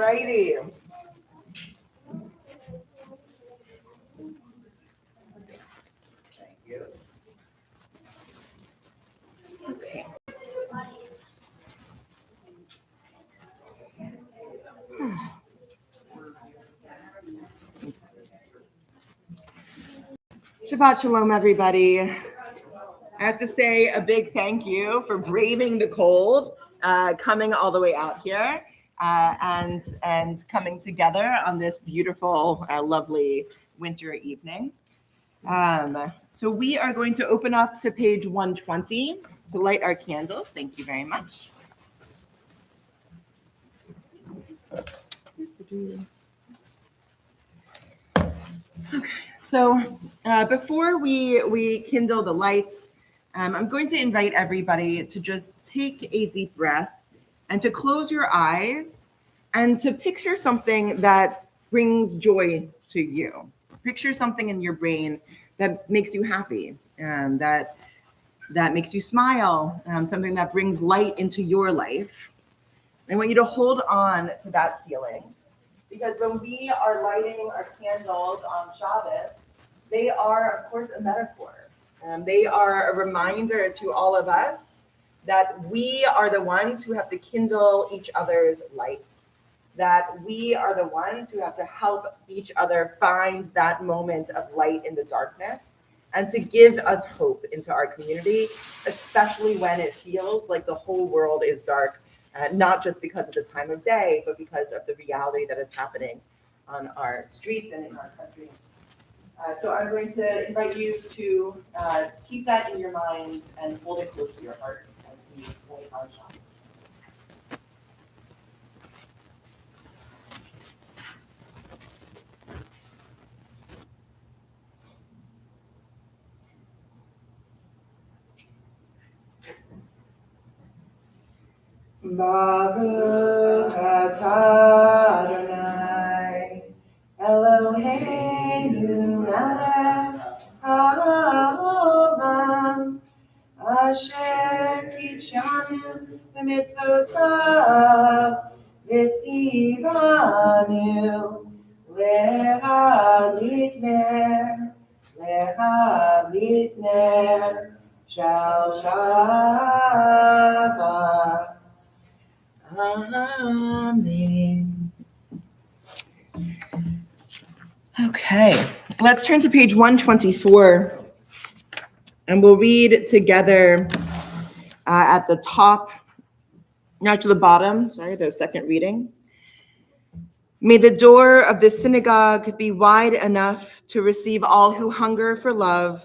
righty. Thank you. Okay. Shabbat shalom, everybody. I have to say a big thank you for braving the cold, coming all the way out here, and coming together on this beautiful, lovely winter evening. So we are going to open up to page 120 to light our candles. Thank you very much. Okay, so before we kindle the lights, I'm going to invite everybody to just take a deep breath and to close your eyes and to picture something that brings joy to you. Picture something in your brain that makes you happy, that makes you smile, something that brings light into your life. I want you to hold on to that feeling, because when we are lighting our candles on Shabbos, they are, of course, a metaphor. They are a reminder to all of us that we are the ones who have to kindle each other's lights, that we are the ones who have to help each other find that moment of light in the darkness and to give us hope into our community, especially when it feels like the whole world is dark, not just because of the time of day, but because of the reality that is happening on our streets and in our country. So I'm going to invite you to keep that in your minds and hold it close to your heart as we wait on Shabbos. Baruch atah Adonai Eloheinu melech haolam asher kitshanu b'mitzvotav v'tzivanu lehavlik ner shal Shabbat. Amen. Okay, let's turn to page 124, and we'll read together at the top, not to the bottom, the second reading. May the door of the synagogue be wide enough to receive all who hunger for love,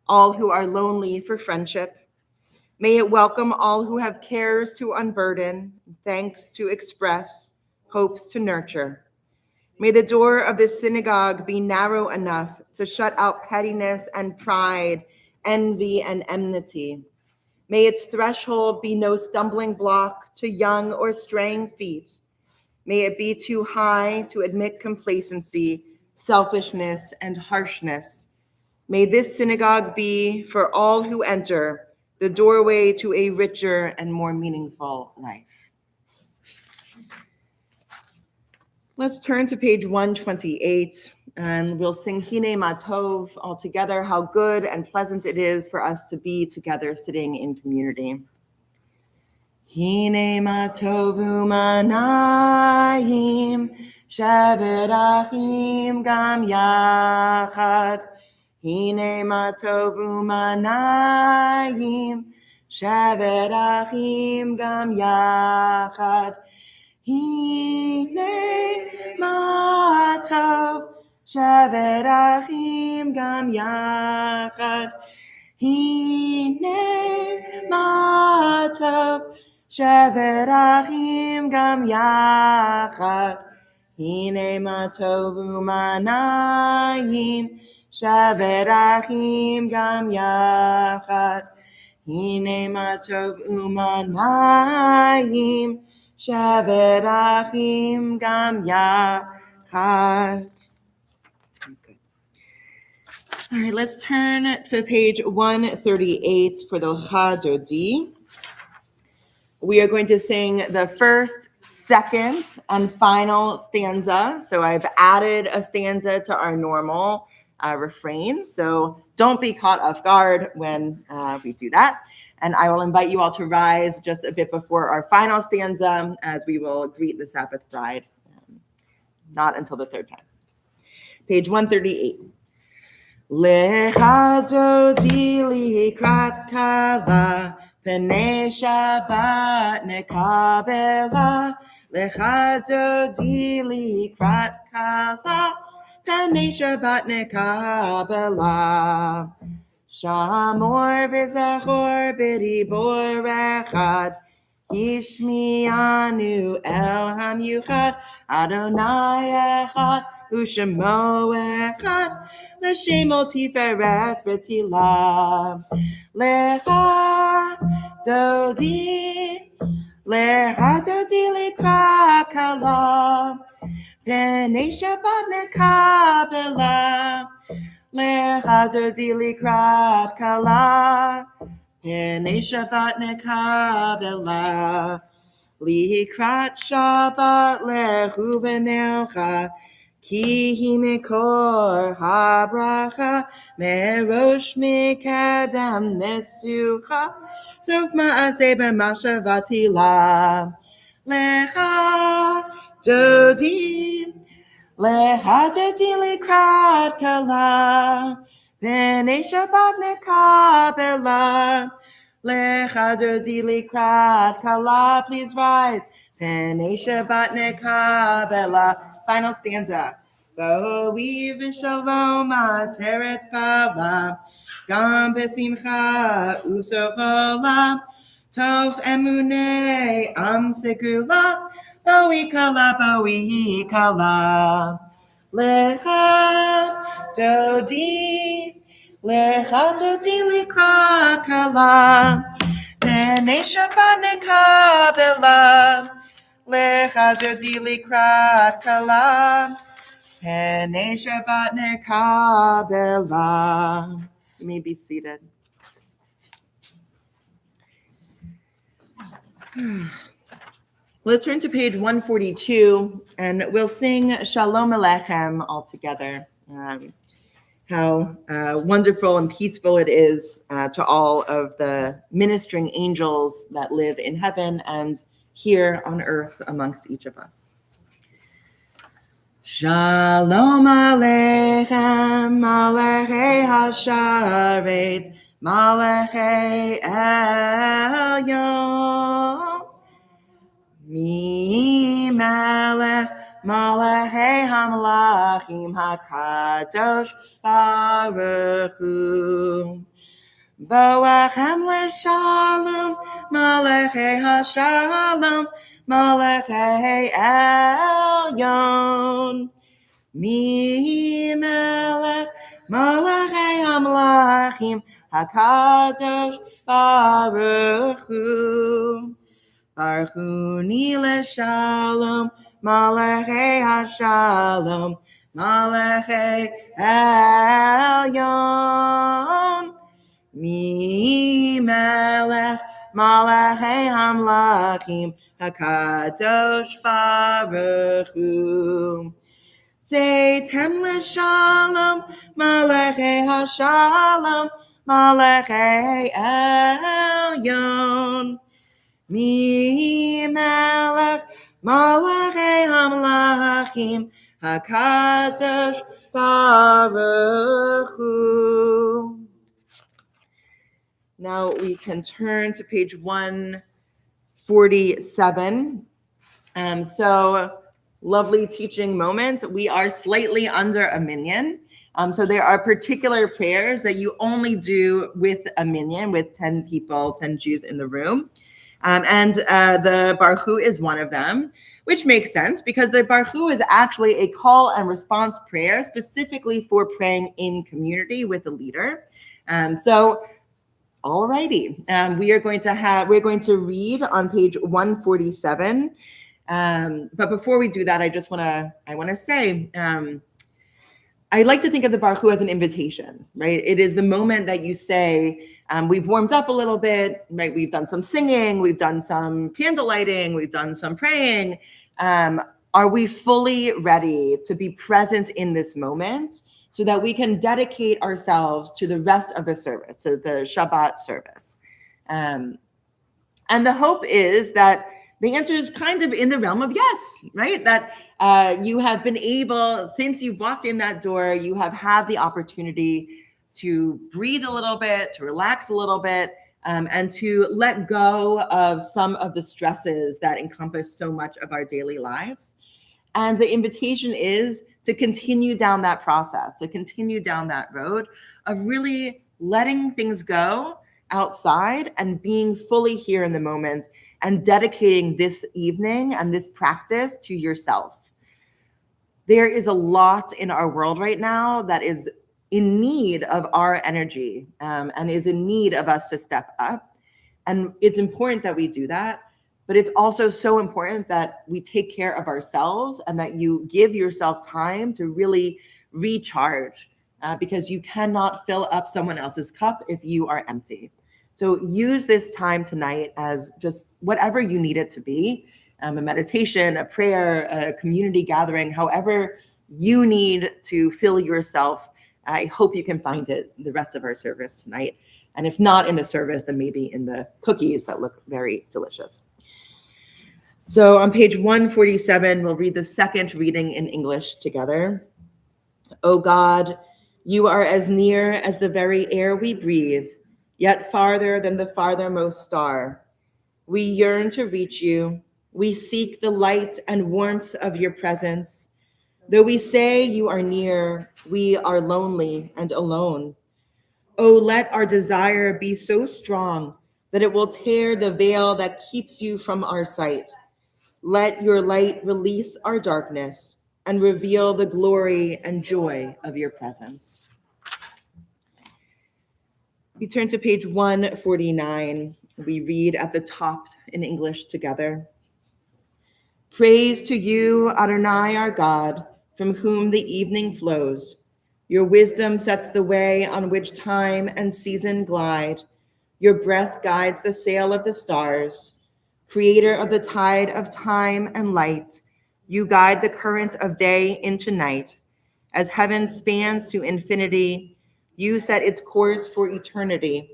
all who are lonely for friendship. May it welcome all who have cares to unburden, thanks to express, hopes to nurture. May the door of this synagogue be narrow enough to shut out pettiness and pride, envy and enmity. May its threshold be no stumbling block to young or straying feet. May it be too high to admit complacency, selfishness, and harshness. May this synagogue be, for all who enter, the doorway to a richer and more meaningful life. Let's turn to page 128, and we'll sing Hine Ma Tov all together, how good and pleasant it is for us to be together sitting in community. Hine Ma Tov u'manayim, shevet achim gam yachad. Hine ma tov u'manayim, shevet achim gam yachad. Hine ma tov, shevet achim gam yachad. Hine ma tov, shevet achim gam yachad. Hine ma tov u'manayim, shevet achim gam yachad. Hine ma tov u'manayim, shevet achim gam yachad. All right, let's turn to page 138 for the Chadodi. We are going to sing the first, second, and final stanza. So I've added a stanza to our normal refrain. So don't be caught off guard when we do that. And I will invite you all to rise just a bit before our final stanza as we will greet the Sabbath bride. Not until the third time. Page 138. Lecha dodi likrat kala, Pnei Shabbat nekabela. Lecha dodi likrat kala, Pnei Shabbat nekabela. Shamor v'zachor b'dibor echad, Yishmianu el hamyuchad, Adonai echad, U'shemo echad, L'shemo tiferet v'tila. Lecha dodi likra kala, Pnei Shabbat nekabela. Lecha dodi likrat kala, Pnei Shabbat nekabela. Likrat Shabbat lechu v'nelcha, Ki hi mikor habracha, Merosh mikadam nesucha, Sof ma'aseh b'machshavati la. Lecha dodi likrat kala, Pnei Shabbat nekabela. Lecha dodi likrat kala. Please rise. Pnei Shabbat nekabela. Final stanza. Bo'i v'shalom ateret pala, Gam besimcha u'sochola, Tov emunei am segula, Bo'i kala. Lecha dodi likrat kala, Pnei Shabbat nekabela. Lecha dodi likrat kala, Pnei Shabbat nekabela. You may be seated. Let's turn to page 142, and we'll sing Shalom Aleichem all together. How wonderful and peaceful it is to all of the ministering angels that live in heaven and here on earth amongst each of us. Shalom Aleichem, Malachei Hasharet, Malachei Elyon. Mi melech malachei hamlachim hakadosh baruch hu. Boachem leshalom, malachei hashalom, malachei elyon. Mi melech malachei hamlachim hakadosh baruch hu. Barchuni leshalom, malachei hashalom, malachei elyon. Mi melech malachei hamlachim, hakadosh baruch hu. Tzeitem leshalom, malachei hashalom, malachei elyon. Mi melech malachei hamlachim, hakadosh baruch hu. Now we can turn to page 147. So lovely teaching moment. We are slightly under a minyan. So there are particular prayers that you only do with a minyan, with 10 people, 10 Jews in the room. And the Baruch Hu is one of them, which makes sense because the Baruch Hu is actually a call and response prayer specifically for praying in community with a leader. So alrighty, we're going to read on page 147. But before we do that, I want to say, I like to think of the Baruch Hu as an invitation, right? It is the moment that you say, We've warmed up a little bit, right? We've done some singing, we've done some candle lighting, we've done some praying. Are we fully ready to be present in this moment so that we can dedicate ourselves to the rest of the service, to the Shabbat service? And the hope is that the answer is kind of in the realm of yes, right? That you have been able, since you've walked in that door, you have had the opportunity to breathe a little bit, to relax a little bit, and to let go of some of the stresses that encompass so much of our daily lives. And the invitation is to continue down that process, to continue down that road of really letting things go outside and being fully here in the moment and dedicating this evening and this practice to yourself. There is a lot in our world right now that is in need of our energy and is in need of us to step up. And it's important that we do that. But it's also so important that we take care of ourselves and that you give yourself time to really recharge because you cannot fill up someone else's cup if you are empty. So use this time tonight as just whatever you need it to be, a meditation, a prayer, a community gathering, however you need to fill yourself. I hope you can find it the rest of our service tonight. And if not in the service, then maybe in the cookies that look very delicious. So on page 147, we'll read the second reading in English together. O God, you are as near as the very air we breathe, yet farther than the farthermost star. We yearn to reach you. We seek the light and warmth of your presence. Though we say you are near, we are lonely and alone. Oh, let our desire be so strong that it will tear the veil that keeps you from our sight. Let your light release our darkness and reveal the glory and joy of your presence. We turn to page 149. We read at the top in English together. Praise to you, Adonai, our God, from whom the evening flows. Your wisdom sets the way on which time and season glide. Your breath guides the sail of the stars. Creator of the tide of time and light, you guide the current of day into night. As heaven spans to infinity, you set its course for eternity.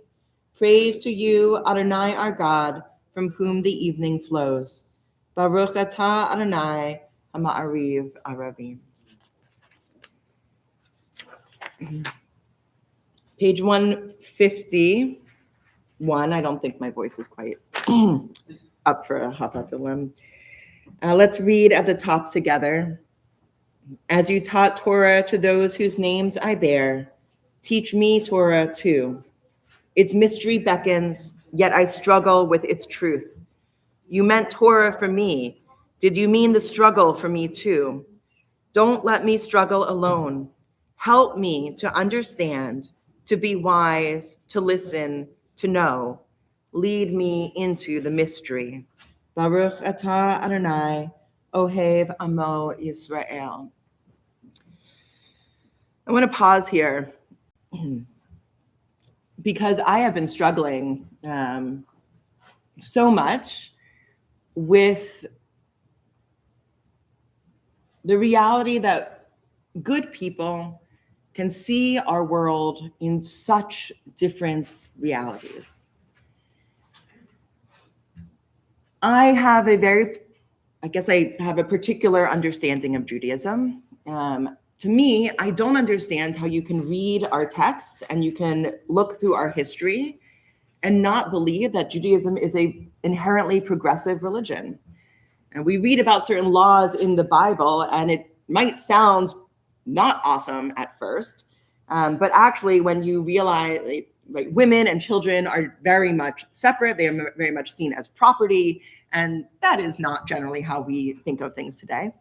Praise to you, Adonai, our God, from whom the evening flows. Baruch atah Adonai, ha'ma'ariv aravim. Page 151. I don't think my voice is quite up for a Hafatalim. Let's read at the top together. As you taught Torah to those whose names I bear, teach me Torah too. Its mystery beckons, yet I struggle with its truth. You meant Torah for me. Did you mean the struggle for me too? Don't let me struggle alone. Help me to understand, to be wise, to listen, to know. Lead me into the mystery. Baruch atah Adonai, Ohev Amo Yisrael. I want to pause here because I have been struggling so much with the reality that good people can see our world in such different realities. I have a particular understanding of Judaism. To me, I don't understand how you can read our texts and you can look through our history and not believe that Judaism is an inherently progressive religion. And we read about certain laws in the Bible, and it might sound not awesome at first, but actually when you realize right, women and children are very much separate. They are very much seen as property. And that is not generally how we think of things today.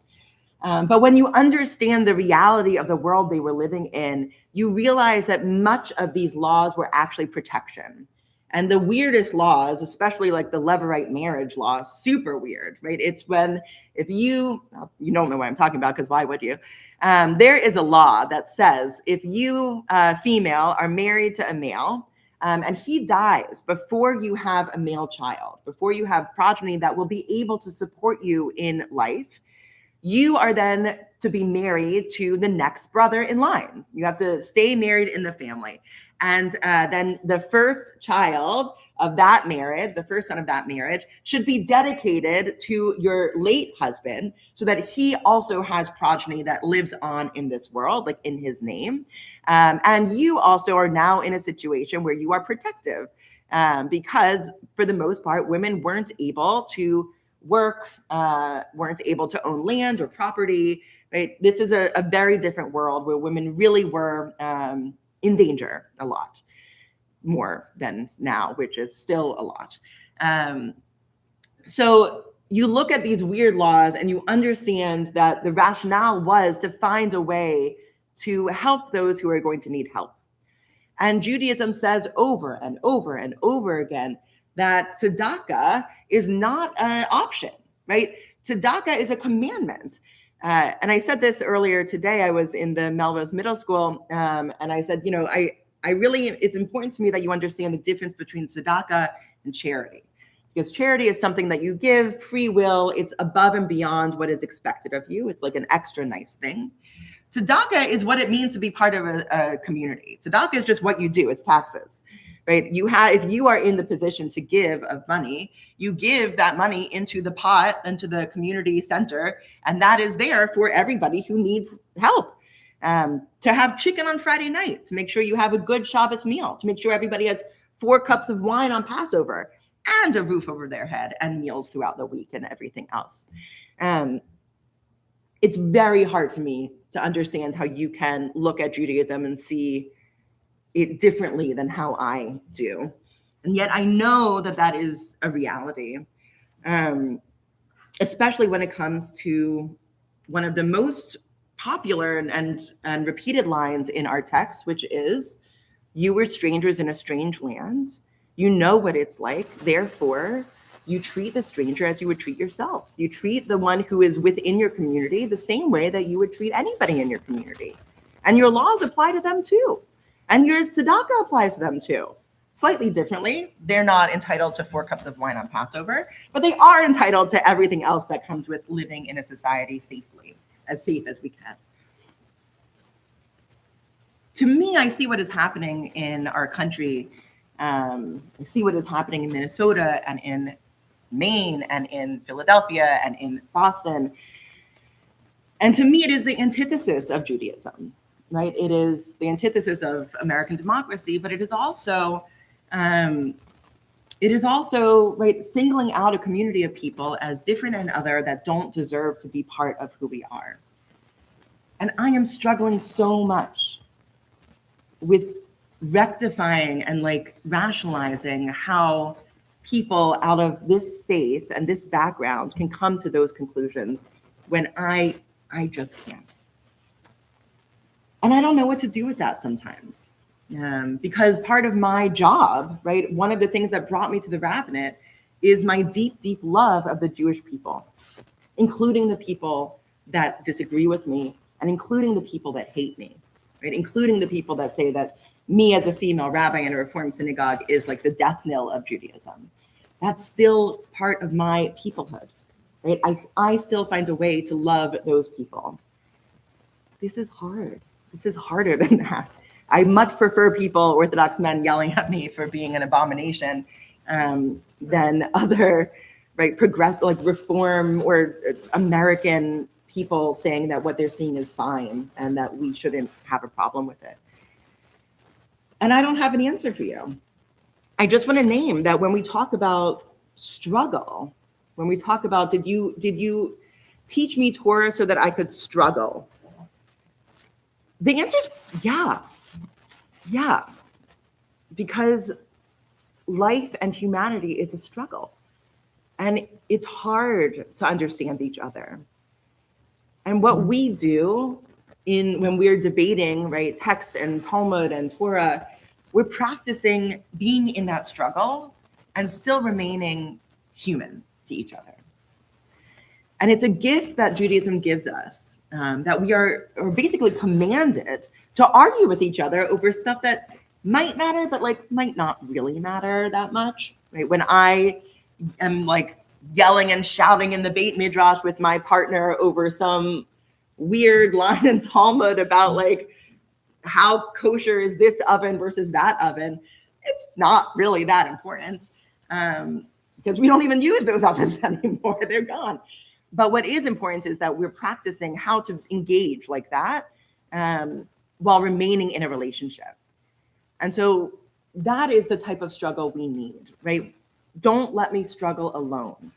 But when you understand the reality of the world they were living in, you realize that much of these laws were actually protection. And the weirdest laws, especially like the Levirate marriage law, super weird, right? It's when if you don't know what I'm talking about because why would you? There is a law that says if you female are married to a male and he dies before you have a male child, before you have progeny that will be able to support you in life, you are then to be married to the next brother in line. You have to stay married in the family. And then the first child of that marriage, the first son of that marriage, should be dedicated to your late husband so that he also has progeny that lives on in this world, like in his name. And you also are now in a situation where you are protective because for the most part, women weren't able to work, weren't able to own land or property, right? This is a very different world where women really were in danger a lot more than now, which is still a lot. So you look at these weird laws and you understand that the rationale was to find a way to help those who are going to need help. And Judaism says over and over and over again that tzedakah is not an option, right? Tzedakah is a commandment. And I said this earlier today. I was in the Melrose Middle School, and I said, I really, it's important to me that you understand the difference between tzedakah and charity. Because charity is something that you give, free will, it's above and beyond what is expected of you. It's like an extra nice thing. Tzedakah is what it means to be part of a community. Tzedakah is just what you do, it's taxes, right? If you are in the position to give of money, you give that money into the pot, into the community center, and that is there for everybody who needs help. To have chicken on Friday night, to make sure you have a good Shabbos meal, to make sure everybody has 4 cups of wine on Passover, and a roof over their head, and meals throughout the week, and everything else. It's very hard for me to understand how you can look at Judaism and see it differently than how I do. And yet I know that that is a reality, especially when it comes to one of the most popular and repeated lines in our text, which is, you were strangers in a strange land. You know what it's like. Therefore, you treat the stranger as you would treat yourself. You treat the one who is within your community the same way that you would treat anybody in your community. And your laws apply to them too. And your tzedakah applies to them too. Slightly differently. They're not entitled to 4 cups of wine on Passover, but they are entitled to everything else that comes with living in a society safely, as safe as we can. To me, I see what is happening in our country. I see what is happening in Minnesota and in Maine and in Philadelphia and in Boston. And to me, it is the antithesis of Judaism, right? It is the antithesis of American democracy, but it is also right, singling out a community of people as different and other that don't deserve to be part of who we are. And I am struggling so much with rectifying and like rationalizing how people out of this faith and this background can come to those conclusions when I just can't. And I don't know what to do with that sometimes. Because part of my job, right, one of the things that brought me to the rabbinate is my deep, deep love of the Jewish people, including the people that disagree with me and including the people that hate me, right, including the people that say that me as a female rabbi in a Reformed synagogue is like the death knell of Judaism. That's still part of my peoplehood, right? I still find a way to love those people. This is hard. This is harder than that. I much prefer people, Orthodox men, yelling at me for being an abomination than other, right, like Reform or American people saying that what they're seeing is fine and that we shouldn't have a problem with it. And I don't have an answer for you. I just want to name that when we talk about struggle, when we talk about, did you teach me Torah so that I could struggle? The answer is yeah. Because life and humanity is a struggle. And it's hard to understand each other. And what we do when we're debating, right, text and Talmud and Torah, we're practicing being in that struggle and still remaining human to each other. And it's a gift that Judaism gives us, that we are basically commanded to argue with each other over stuff that might matter, but like might not really matter that much, right? When I am like yelling and shouting in the Beit Midrash with my partner over some weird line in Talmud about like how kosher is this oven versus that oven, it's not really that important because we don't even use those ovens anymore. They're gone. But what is important is that we're practicing how to engage like that while remaining in a relationship. And so that is the type of struggle we need, right? Don't let me struggle alone.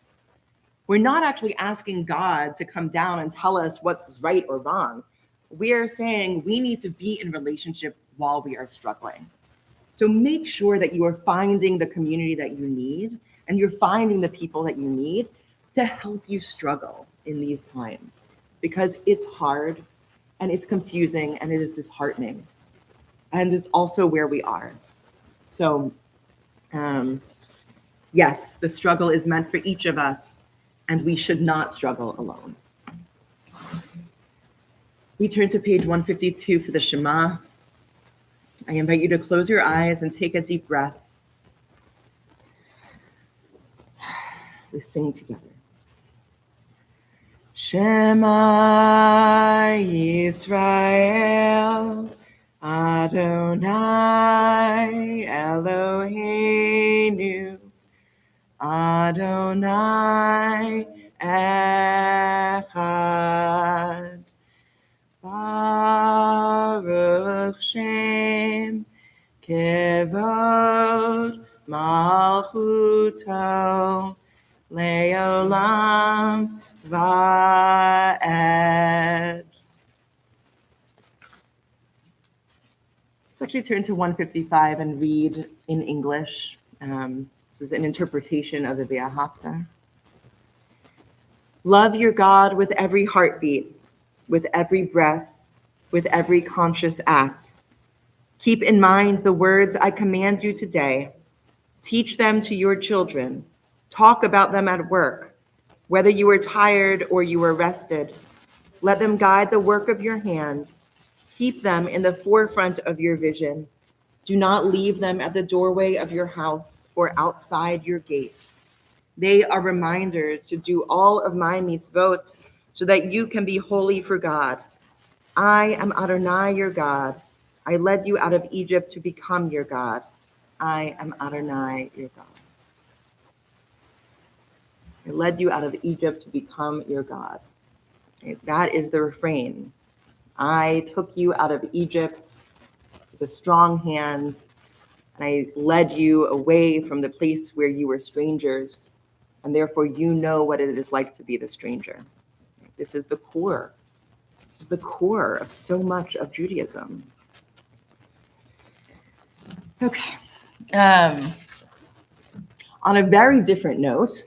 We're not actually asking God to come down and tell us what's right or wrong. We're saying we need to be in relationship while we are struggling. So make sure that you are finding the community that you need and you're finding the people that you need to help you struggle in these times, because it's hard and it's confusing and it is disheartening. And it's also where we are. So yes, the struggle is meant for each of us, and we should not struggle alone. We turn to page 152 for the Shema. I invite you to close your eyes and take a deep breath. We sing together. Shema Yisrael, Adonai Eloheinu, Adonai Echad. Baruch Shem Kevod Malchuto Leolam Va'ed. Let's actually turn to 155 and read in English. This is an interpretation of the Ve'ahavta. Love your God with every heartbeat, with every breath, with every conscious act. Keep in mind the words I command you today. Teach them to your children. Talk about them at work, whether you are tired or you are rested. Let them guide the work of your hands. Keep them in the forefront of your vision. Do not leave them at the doorway of your house or outside your gate. They are reminders to do all of my mitzvot so that you can be holy for God. I am Adonai, your God. I led you out of Egypt to become your God. I am Adonai, your God. I led you out of Egypt to become your God. Okay, that is the refrain. I took you out of Egypt with a strong hand, and I led you away from the place where you were strangers, and therefore you know what it is like to be the stranger. This is the core. This is the core of so much of Judaism. Okay. On a very different note,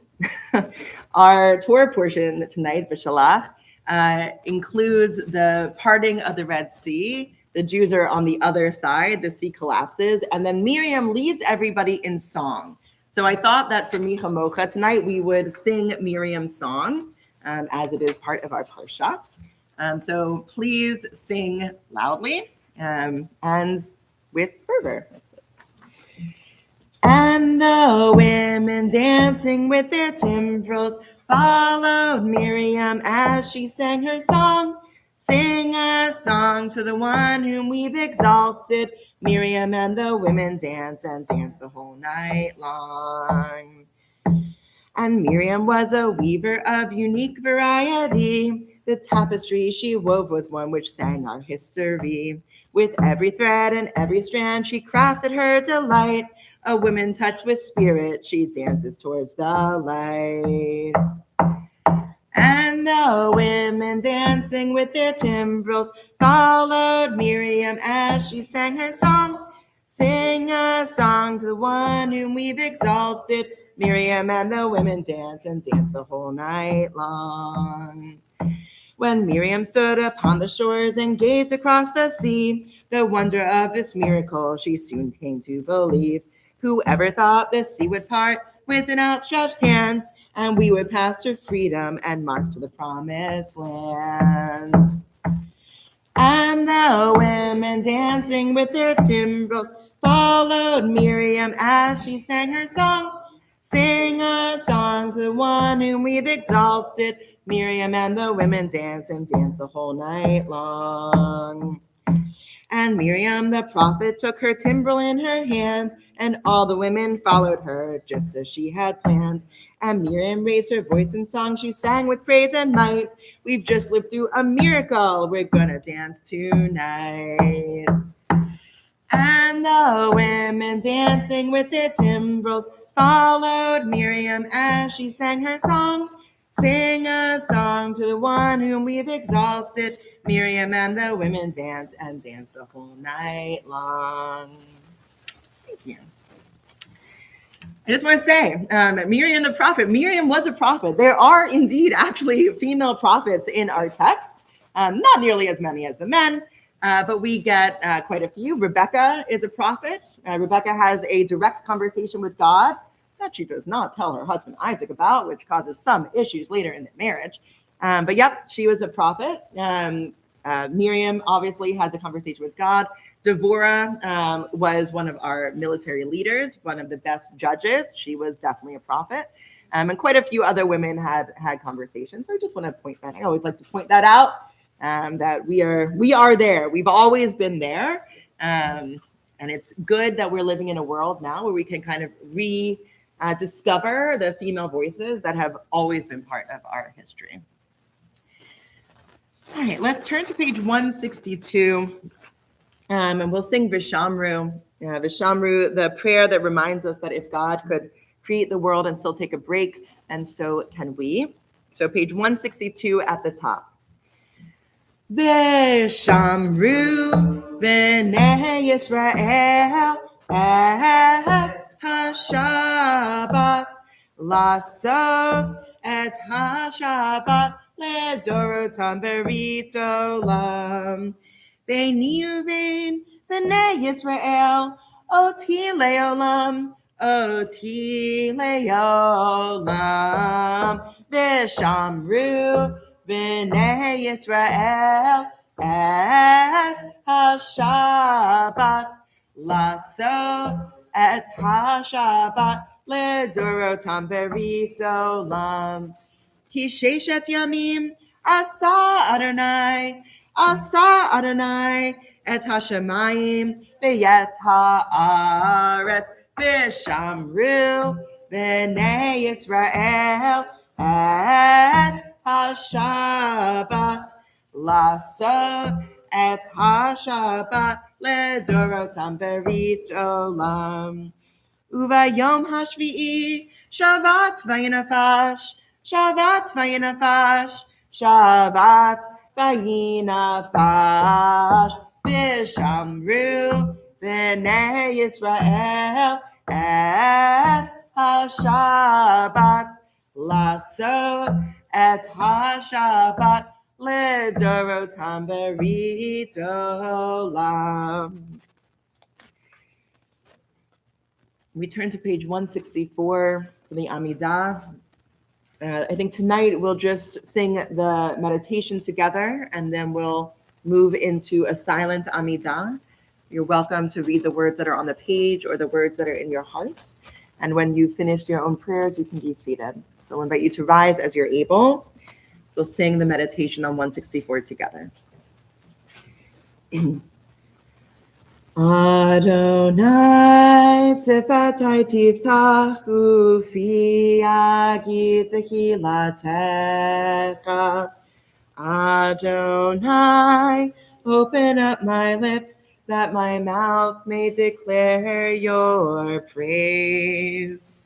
our Torah portion tonight, B'Shalach, includes the parting of the Red Sea. The Jews are on the other side. The sea collapses. And then Miriam leads everybody in song. So I thought that for Micha Mocha tonight, we would sing Miriam's song as it is part of our Parsha. So please sing loudly and with fervor. And the women dancing with their timbrels followed Miriam as she sang her song. Sing a song to the one whom we've exalted. Miriam and the women dance and dance the whole night long. And Miriam was a weaver of unique variety. The tapestry she wove was one which sang our history. With every thread and every strand she crafted her delight. A woman touched with spirit, she dances towards the light. And the women dancing with their timbrels followed Miriam as she sang her song. Sing a song to the one whom we've exalted. Miriam and the women dance and dance the whole night long. When Miriam stood upon the shores and gazed across the sea, the wonder of this miracle she soon came to believe. Whoever thought the sea would part with an outstretched hand, and we would pass to freedom and march to the promised land. And the women dancing with their timbrels followed Miriam as she sang her song. Sing a song to the one whom we've exalted. Miriam and the women dance and dance the whole night long. And Miriam the prophet took her timbrel in her hand, and all the women followed her just as she had planned. And Miriam raised her voice in song, she sang with praise and might. We've just lived through a miracle, we're gonna dance tonight. And the women dancing with their timbrels followed Miriam as she sang her song. Sing a song to the one whom we've exalted. Miriam and the women dance and dance the whole night long. Thank you. I just want to say, Miriam the prophet, Miriam was a prophet. There are indeed actually female prophets in our text, not nearly as many as the men, but we get quite a few. Rebecca is a prophet. Rebecca has a direct conversation with God that she does not tell her husband Isaac about, which causes some issues later in the marriage. But yep, she was a prophet. Miriam obviously has a conversation with God. Devorah was one of our military leaders, one of the best judges. She was definitely a prophet. And quite a few other women had conversations. So I just want to point that. I always like to point that out, that we are there. We've always been there. And it's good that we're living in a world now where we can kind of rediscover the female voices that have always been part of our history. All right, let's turn to page 162. And we'll sing Vishamru. Vishamru, the prayer that reminds us that if God could create the world and still take a break, and so can we. So page 162 at the top. Vishamru b'nei Yisrael et ha-Shabbat lasot et ha-Shabbat ledorotam berit olam. Beini uvein b'nei Yisrael, oti leolam, oti leolam. Vishamru b'nei Yisrael et ha-Shabbat laso et ha-Shabbat ledorotam berit olam. Ki sheshet yamim asa Adonai et hashamayim v'yet haaretz v'shamru b'nei Yisrael et ha-Shabbat laso et ha-Shabbat ledorotam berit olam. Uvayom hashvi'i Shabbat vayinafash, Shabbat vayinafash, Shabbat vayinafash. Vishamru b'nei Yisrael et ha-Shabbat laso et ha-Shabbat ledorotam berit olam. We turn to page 164 for the Amidah. I think tonight we'll just sing the meditation together, and then we'll move into a silent Amidah. You're welcome to read the words that are on the page or the words that are in your hearts. And when you've finished your own prayers, you can be seated. So I'll invite you to rise as you're able. We'll sing the meditation on 164 together. Adonai tzivatai tiftach ufi yagid tehilatecha. Adonai, open up my lips that my mouth may declare your praise.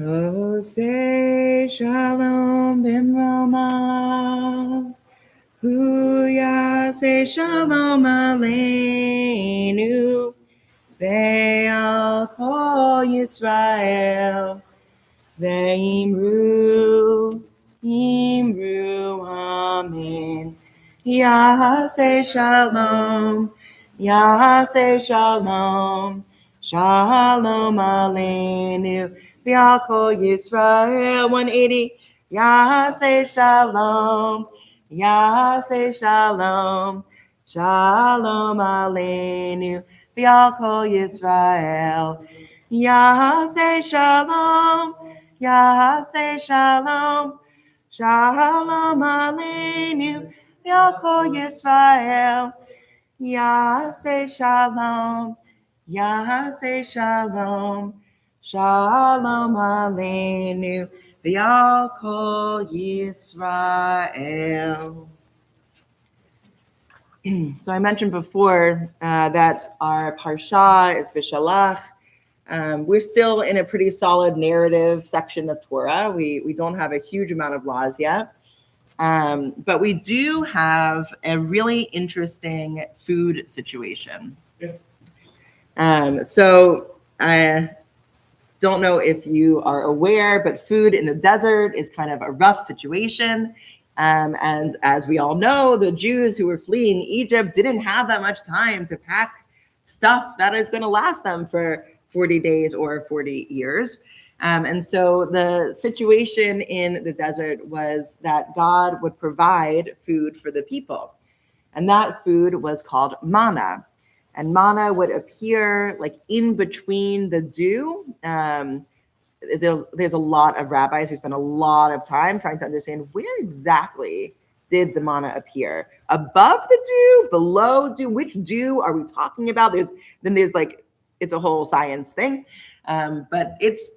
Oh, say shalom bimrama. Huya say shalom aleinu. Ve'al kol Yisrael. Ve'imru, imru, amen. Yahaseh shalom, Yahaseh shalom, shalom aleinu. V'al kol Yisrael, 180. Yahaseh shalom, Yahaseh shalom, shalom aleinu. V'al kol Yisrael. Yahaseh shalom, Yahaseh shalom, shalom aleinu, Ya'kol Yisrael. Yahaseh shalom, Yahaseh shalom, shalom aleinu, Ya'kol Yisrael. So I mentioned before that our parsha is Bishalach. We're still in a pretty solid narrative section of Torah. We don't have a huge amount of laws yet. But we do have a really interesting food situation. So I don't know if you are aware, but food in the desert is kind of a rough situation. And as we all know, the Jews who were fleeing Egypt didn't have that much time to pack stuff that is going to last them for 40 days or 40 years. And so the situation in the desert was that God would provide food for the people. And that food was called manna. And manna would appear like in between the dew. There's a lot of rabbis who spend a lot of time trying to understand where exactly did the manna appear. Above the dew, below dew, which dew are we talking about? There's like, it's a whole science thing. But it's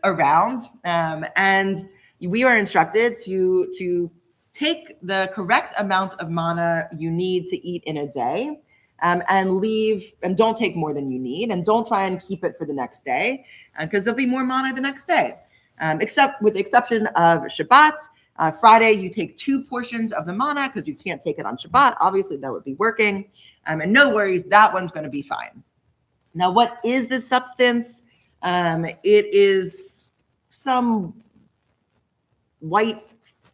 around. And we are instructed to take the correct amount of manna you need to eat in a day. And leave, and don't take more than you need, and don't try and keep it for the next day, because there'll be more manna the next day. Except with the exception of Shabbat. Friday, you take 2 portions of the manna because you can't take it on Shabbat. Obviously, that would be working. And no worries, that one's going to be fine. Now, what is this substance? It is some white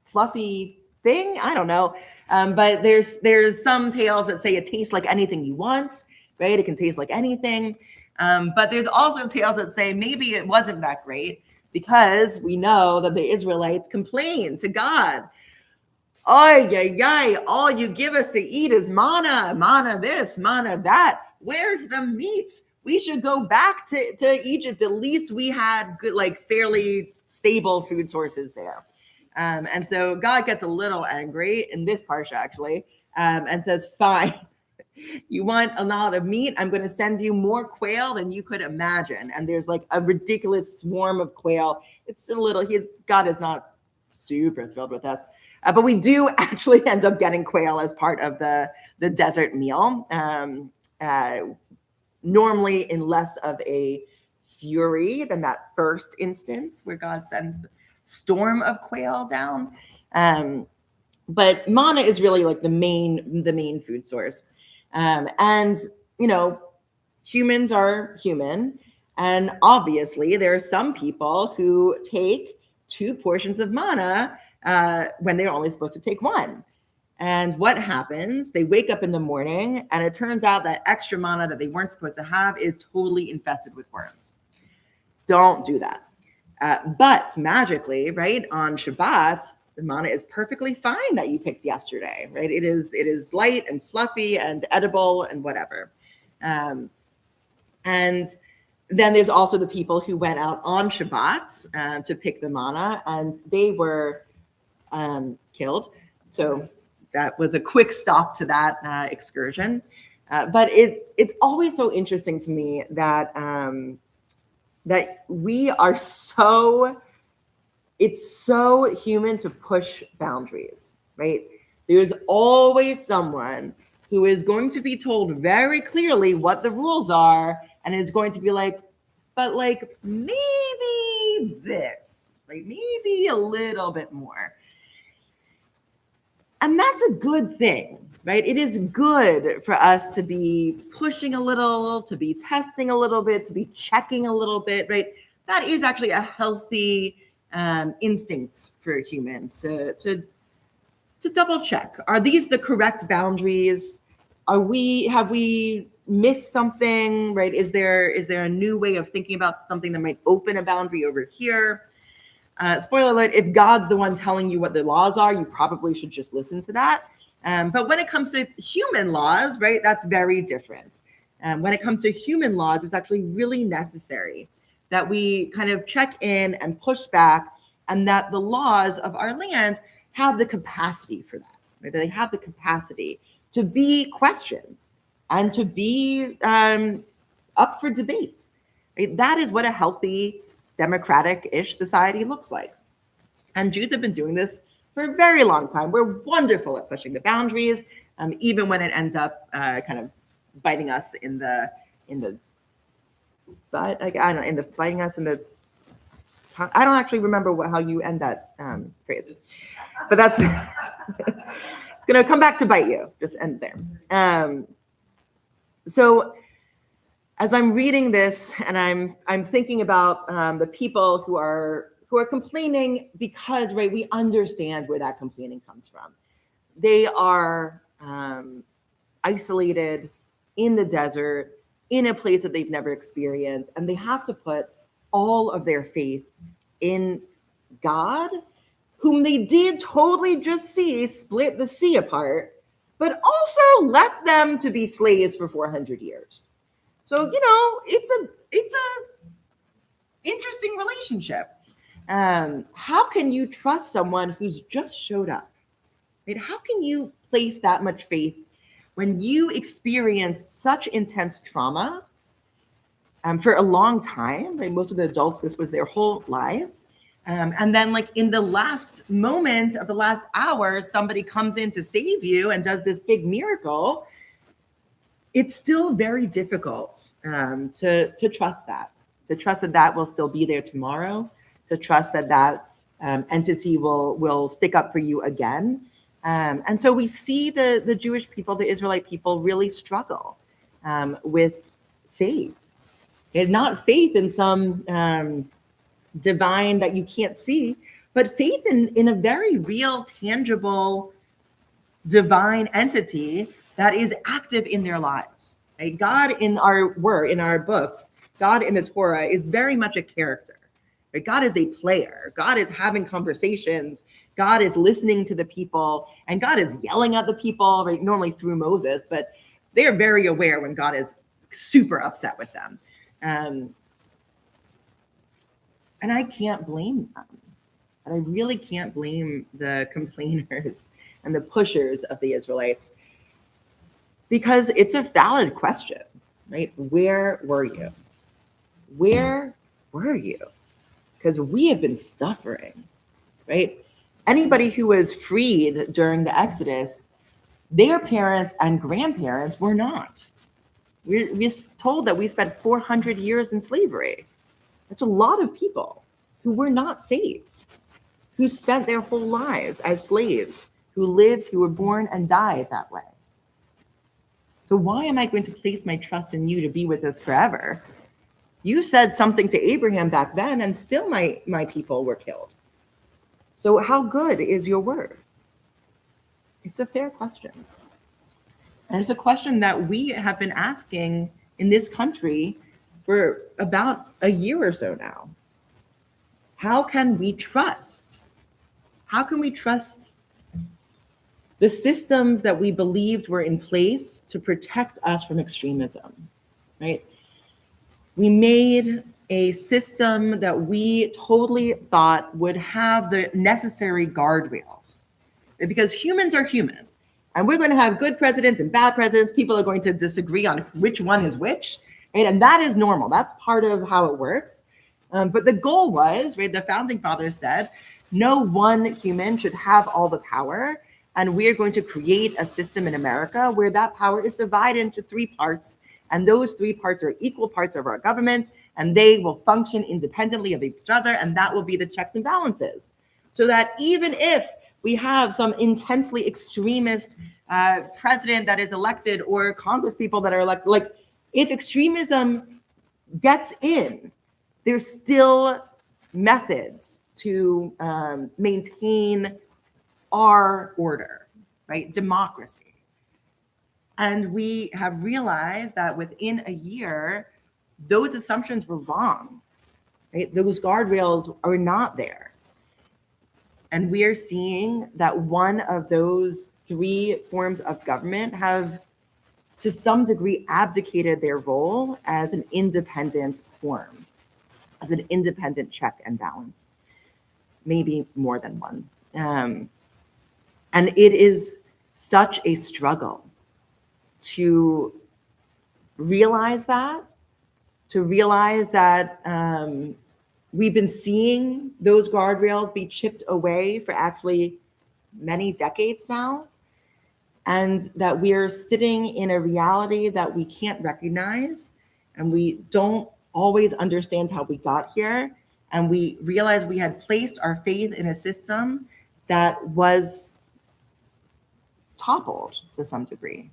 fluffy thing. I don't know. But there's some tales that say it tastes like anything you want, right? It can taste like anything. But there's also tales that say maybe it wasn't that great because we know that the Israelites complained to God. Ay, ay, ay, all you give us to eat is manna, manna this, manna that. Where's the meat? We should go back to Egypt. At least we had good, like fairly stable food sources there. And so God gets a little angry in this parsha, actually, and says, fine, you want a lot of meat? I'm going to send you more quail than you could imagine. And there's like a ridiculous swarm of quail. It's a little, God is not super thrilled with us. But we do actually end up getting quail as part of the desert meal, normally in less of a fury than that first instance where God sends the storm of quail down. But manna is really like the main food source. And, humans are human. And obviously there are some people who take 2 portions of manna when they're only supposed to take 1. And what happens? They wake up in the morning and it turns out that extra manna that they weren't supposed to have is totally infested with worms. Don't do that. But magically, right, on Shabbat, the manna is perfectly fine that you picked yesterday, right? It is light and fluffy and edible and whatever. And then there's also the people who went out on Shabbat to pick the manna, and they were killed. So that was a quick stop to that excursion. But it's always so interesting to me that that we are it's so human to push boundaries, right? There's always someone who is going to be told very clearly what the rules are and is going to be like, but like maybe this, like maybe a little bit more. And that's a good thing, right? It is good for us to be pushing a little, to be testing a little bit, to be checking a little bit, right? That is actually a healthy instinct for humans to double check. Are these the correct boundaries? Have we missed something, right? Is there a new way of thinking about something that might open a boundary over here? Spoiler alert, if God's the one telling you what the laws are, you probably should just listen to that. But when it comes to human laws, right, that's very different. When it comes to human laws, it's actually really necessary that we kind of check in and push back, and that the laws of our land have the capacity for that, right? They have the capacity to be questioned and to be up for debate. Right? That is what a healthy democratic-ish society looks like. And Jews have been doing this for a very long time. We're wonderful at pushing the boundaries, even when it ends up kind of biting us in the butt. Like, I don't know, biting us in the. I don't actually remember how you end that phrase, but that's it's gonna come back to bite you. Just end there. So as I'm reading this and I'm thinking about the people who are complaining, because, right, we understand where that complaining comes from. They are isolated in the desert, in a place that they've never experienced, and they have to put all of their faith in God, whom they did totally just see split the sea apart, but also left them to be slaves for 400 years. So, it's a interesting relationship. How can you trust someone who's just showed up? Right? How can you place that much faith when you experienced such intense trauma for a long time? Right? Most of the adults, this was their whole lives. And then, like, in the last moment of the last hour, somebody comes in to save you and does this big miracle. It's still very difficult to trust that, that will still be there tomorrow, to trust that entity will stick up for you again. And so we see the Jewish people, the Israelite people, really struggle with faith. And not faith in some divine that you can't see, but faith in a very real, tangible, divine entity that is active in their lives. Right? God in our word, in our books, God in the Torah is very much a character. Right? God is a player. God is having conversations. God is listening to the people, and God is yelling at the people, right? Normally through Moses, but they are very aware when God is super upset with them. And I can't blame them. And I really can't blame the complainers and the pushers of the Israelites, because it's a valid question, right? Where were you? Where were you? Because we have been suffering, right? Anybody who was freed during the Exodus, their parents and grandparents were not. We're told that we spent 400 years in slavery. That's a lot of people who were not saved, who spent their whole lives as slaves, who lived, who were born and died that way. So why am I going to place my trust in you to be with us forever? You said something to Abraham back then, and still my people were killed. So how good is your word? It's a fair question. And it's a question that we have been asking in this country for about a year or so now. How can we trust? How can we trust the systems that we believed were in place to protect us from extremism, right? We made a system that we totally thought would have the necessary guardrails, because humans are human, and we're going to have good presidents and bad presidents. People are going to disagree on which one is which, right? And that is normal. That's part of how it works. But the goal was, right, the founding fathers said, no one human should have all the power. And we're going to create a system in America where that power is divided into three parts. And those three parts are equal parts of our government, and they will function independently of each other. And that will be the checks and balances. So that even if we have some intensely extremist president that is elected, or Congress people that are elected, like if extremism gets in, there's still methods to maintain our order, right? Democracy. And we have realized that within a year, those assumptions were wrong, right? Those guardrails are not there. And we are seeing that one of those three forms of government have, to some degree, abdicated their role as an independent form, as an independent check and balance, maybe more than one. And it is such a struggle to realize that, we've been seeing those guardrails be chipped away for actually many decades now, and that we're sitting in a reality that we can't recognize, and we don't always understand how we got here. And we realized we had placed our faith in a system that was toppled to some degree.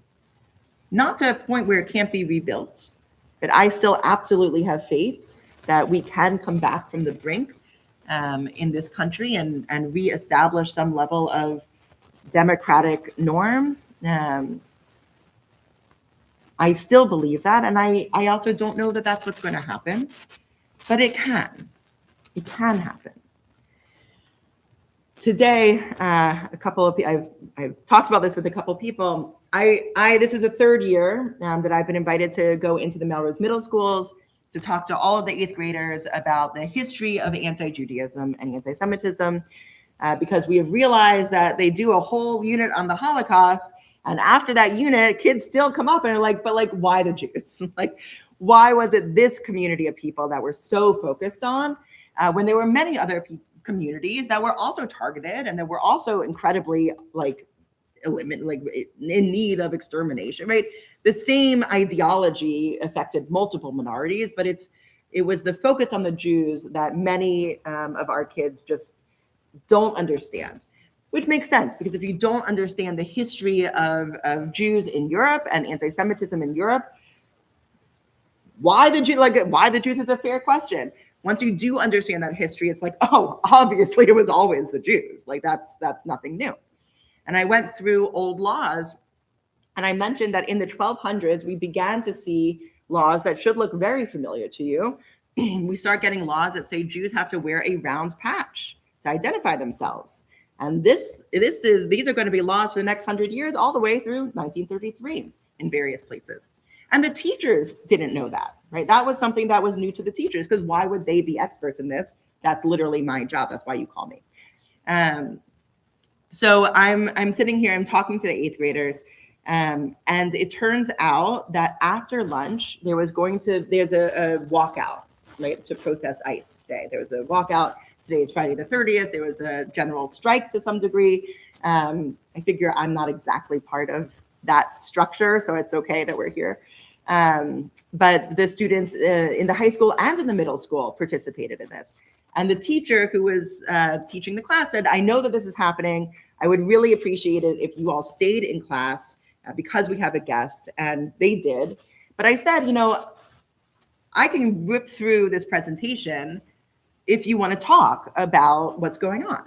Not to a point where it can't be rebuilt, but I still absolutely have faith that we can come back from the brink in this country and reestablish some level of democratic norms. I still believe that, and I also don't know that that's what's going to happen, but it can. It can happen. Today, a couple of I've talked about this with a couple of people. This is the third year that I've been invited to go into the Melrose Middle Schools to talk to all of the 8th graders about the history of anti-Judaism and anti-Semitism, because we have realized that they do a whole unit on the Holocaust, and after that unit, kids still come up and are like, but like, why the Jews? Like, why was it this community of people that we're so focused on when there were many other communities that were also targeted and that were also incredibly in need of extermination, right? The same ideology affected multiple minorities, but it was the focus on the Jews that many of our kids just don't understand, which makes sense, because if you don't understand the history of Jews in Europe and anti-Semitism in Europe, why the Jews is a fair question. once you do understand that history, it's like, oh, obviously it was always the Jews. Like that's nothing new. And I went through old laws, and I mentioned that in the 1200s, we began to see laws that should look very familiar to you. We start getting laws that say Jews have to wear a round patch to identify themselves. And these are going to be laws for the next 100 years, all the way through 1933 in various places. And the teachers didn't know that, right? That was something that was new to the teachers, because why would they be experts in this? That's literally my job. That's why you call me. So I'm sitting here, I'm talking to the 8th graders, and it turns out that after lunch, there's a walkout, right, to protest ICE today. There was a walkout. Today is Friday the 30th. There was a general strike to some degree. I figure I'm not exactly part of that structure, so it's okay that we're here. But the students in the high school and in the middle school participated in this. And the teacher who was teaching the class said, I know that this is happening. I would really appreciate it if you all stayed in class because we have a guest. And they did. But I said, I can rip through this presentation if you want to talk about what's going on.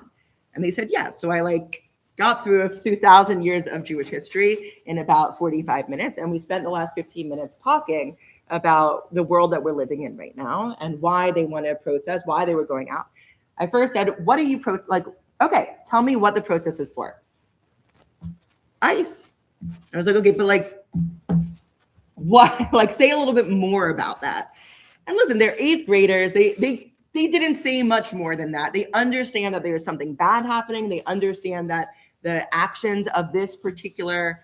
And they said, yes. So I got through a few thousand years of Jewish history in about 45 minutes. And we spent the last 15 minutes talking about the world that we're living in right now and why they want to protest, why they were going out. I first said, what are you okay, tell me what the protest is for. ICE. I was like, okay, but what? Say a little bit more about that. And listen, they're 8th graders. They didn't say much more than that. They understand that there's something bad happening. They understand that the actions of this particular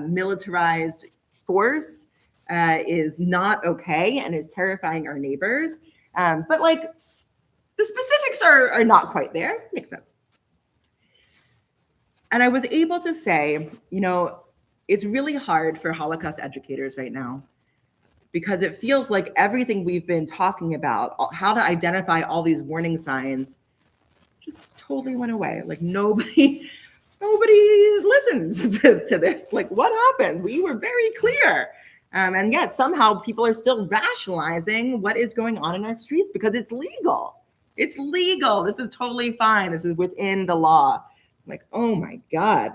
militarized force is not okay and is terrifying our neighbors. But the specifics are not quite there. Makes sense. And I was able to say, it's really hard for Holocaust educators right now, because it feels like everything we've been talking about, how to identify all these warning signs, just totally went away. Nobody listens to this. What happened? We were very clear. And yet somehow people are still rationalizing what is going on in our streets because it's legal. It's legal. This is totally fine. This is within the law. Oh my God.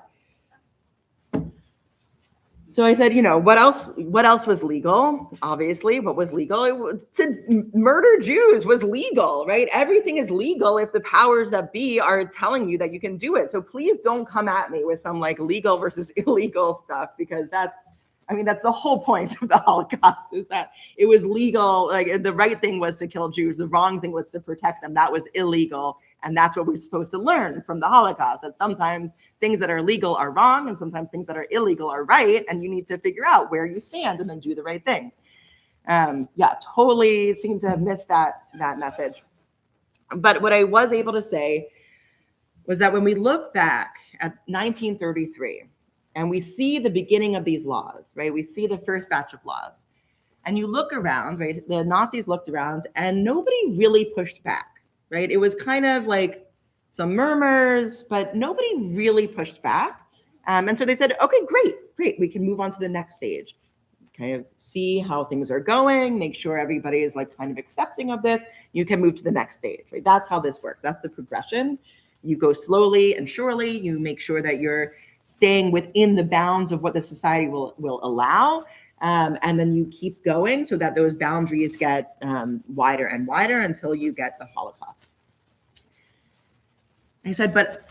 So I said, what else was legal? Obviously, what was legal? To murder Jews was legal, right? Everything is legal if the powers that be are telling you that you can do it. So please don't come at me with some legal versus illegal stuff, because that's the whole point of the Holocaust, is that it was legal. The right thing was to kill Jews. The wrong thing was to protect them. That was illegal. And that's what we're supposed to learn from the Holocaust, that sometimes things that are legal are wrong and sometimes things that are illegal are right. And you need to figure out where you stand and then do the right thing. Totally seem to have missed that message. But what I was able to say was that when we look back at 1933 and we see the beginning of these laws, right? We see the first batch of laws, and you look around, right? The Nazis looked around and nobody really pushed back. Right? It was kind of some murmurs, but nobody really pushed back. And so they said, okay, great. We can move on to the next stage. Kind of see how things are going, make sure everybody is kind of accepting of this. You can move to the next stage, right? That's how this works. That's the progression. You go slowly and surely. You make sure that you're staying within the bounds of what the society will allow. And then you keep going so that those boundaries get wider and wider until you get the Holocaust. I said, but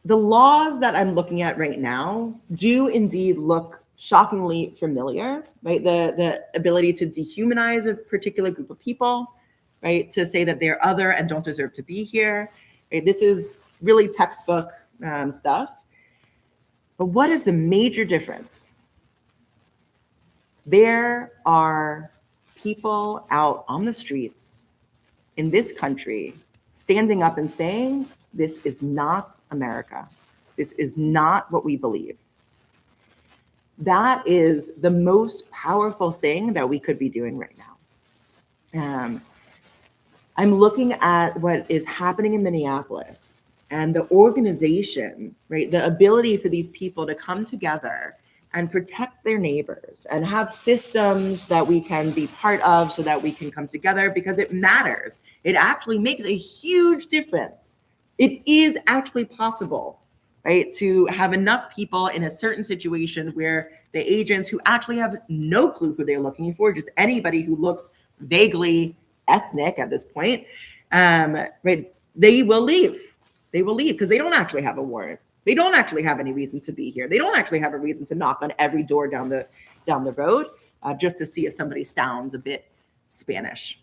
the laws that I'm looking at right now do indeed look shockingly familiar, right? The ability to dehumanize a particular group of people, right? To say that they're other and don't deserve to be here. Right? This is really textbook stuff. But what is the major difference? There are people out on the streets in this country standing up and saying, this is not America. This is not what we believe. That is the most powerful thing that we could be doing right now. I'm looking at what is happening in Minneapolis and the organization, right? The ability for these people to come together and protect their neighbors and have systems that we can be part of so that we can come together, because it matters. It actually makes a huge difference. It is actually possible, right, to have enough people in a certain situation where the agents who actually have no clue who they're looking for, just anybody who looks vaguely ethnic at this point, right, they will leave. They will leave because they don't actually have a warrant. They don't actually have any reason to be here. They don't actually have a reason to knock on every door down the road just to see if somebody sounds a bit Spanish.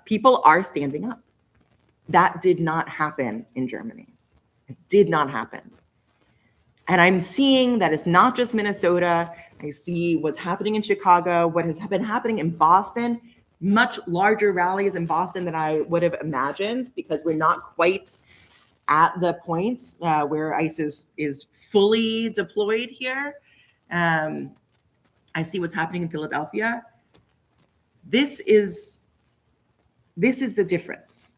People are standing up. That did not happen in Germany. It did not happen. And I'm seeing that it's not just Minnesota. I see what's happening in Chicago, what has been happening in Boston, much larger rallies in Boston than I would have imagined, because we're not quite at the point where ICE is fully deployed here. I see what's happening in Philadelphia. This is the difference.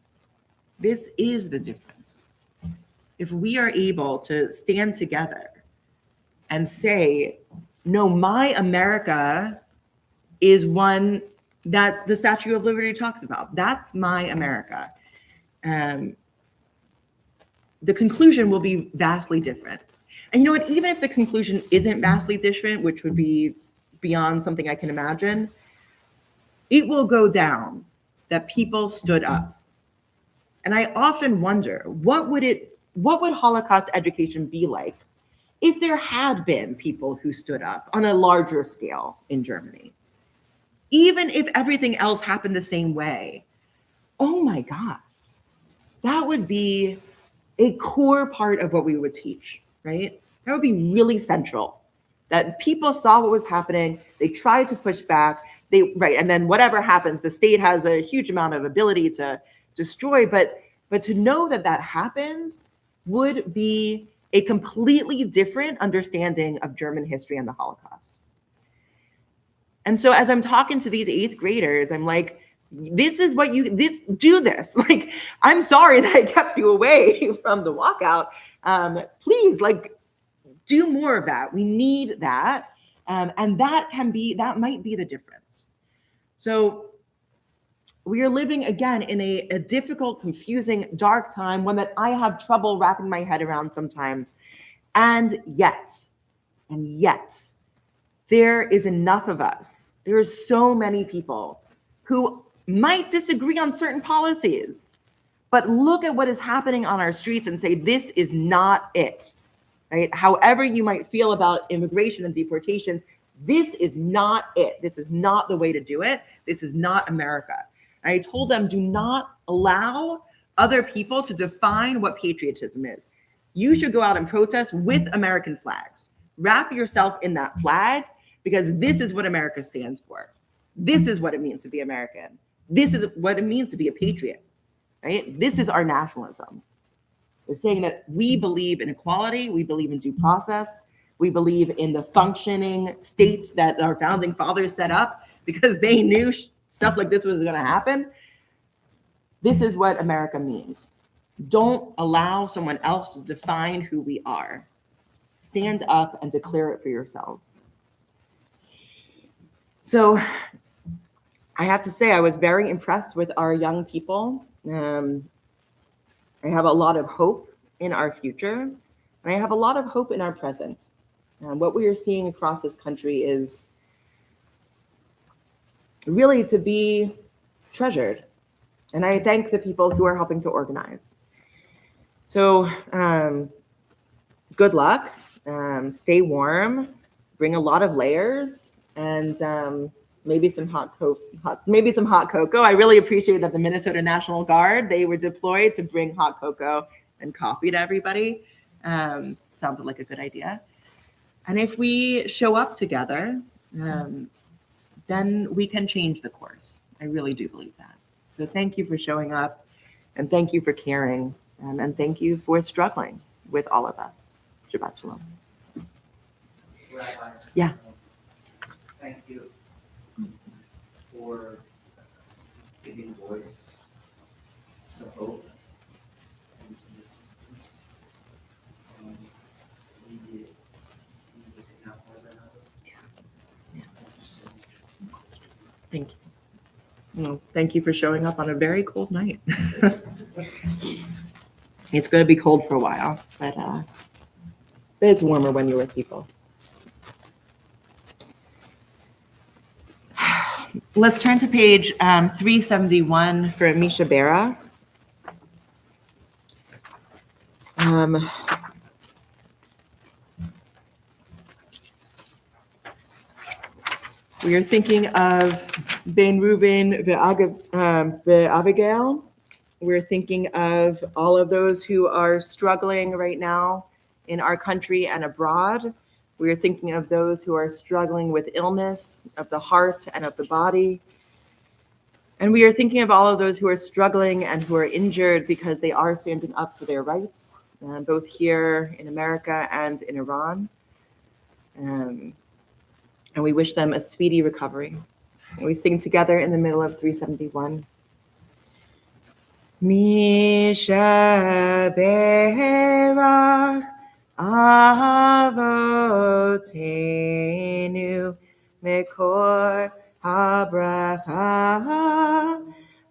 This is the difference. If we are able to stand together and say, no, my America is one that the Statue of Liberty talks about. That's my America. The conclusion will be vastly different. And you know what? Even if the conclusion isn't vastly different, which would be beyond something I can imagine, it will go down that people stood up. And I often wonder, what would Holocaust education be like if there had been people who stood up on a larger scale in Germany? Even if everything else happened the same way, oh my God, that would be a core part of what we would teach, right? That would be really central. That people saw what was happening, they tried to push back, and then whatever happens, the state has a huge amount of ability to destroy, but to know that happened would be a completely different understanding of German history and the Holocaust. And so as I'm talking to these 8th graders, I'm like, this is what do this. Like, I'm sorry that I kept you away from the walkout. Please, do more of that. We need that. And that might be the difference. So we are living again in a difficult, confusing, dark time, one that I have trouble wrapping my head around sometimes. And yet, there is enough of us. There are so many people who might disagree on certain policies, but look at what is happening on our streets and say, this is not it, right? However you might feel about immigration and deportations, this is not it. This is not the way to do it. This is not America. And I told them, do not allow other people to define what patriotism is. You should go out and protest with American flags. Wrap yourself in that flag, because this is what America stands for. This is what it means to be American. This is what it means to be a patriot, right? This is our nationalism. It's saying that we believe in equality, we believe in due process, we believe in the functioning state that our founding fathers set up because they knew stuff like this was going to happen. This is what America means. Don't allow someone else to define who we are. Stand up and declare it for yourselves. So I have to say, I was very impressed with our young people. I have a lot of hope in our future, and I have a lot of hope in our present. What we are seeing across this country is really to be treasured. And I thank the people who are helping to organize. So good luck, stay warm, bring a lot of layers, and maybe some hot cocoa. I really appreciate that the Minnesota National Guard, they were deployed to bring hot cocoa and coffee to everybody. Sounds like a good idea. And if we show up together, then we can change the course. I really do believe that. So thank you for showing up, and thank you for caring, and thank you for struggling with all of us. Shabbat Shalom. Rabbi, Yeah. Thank you for giving voice to hope and to resistance. Thank you. Well, thank you for showing up on a very cold night. It's going to be cold for a while, but it's warmer when you're with people. Let's turn to page 371 for Misha Bera. We are thinking of Ben Reuven Abigail. We're thinking of all of those who are struggling right now in our country and abroad. We are thinking of those who are struggling with illness of the heart and of the body. And we are thinking of all of those who are struggling and who are injured because they are standing up for their rights, both here in America and in Iran. And we wish them a speedy recovery. And we sing together in the middle of 371. Misha Berach Avotenu Mekor Habracha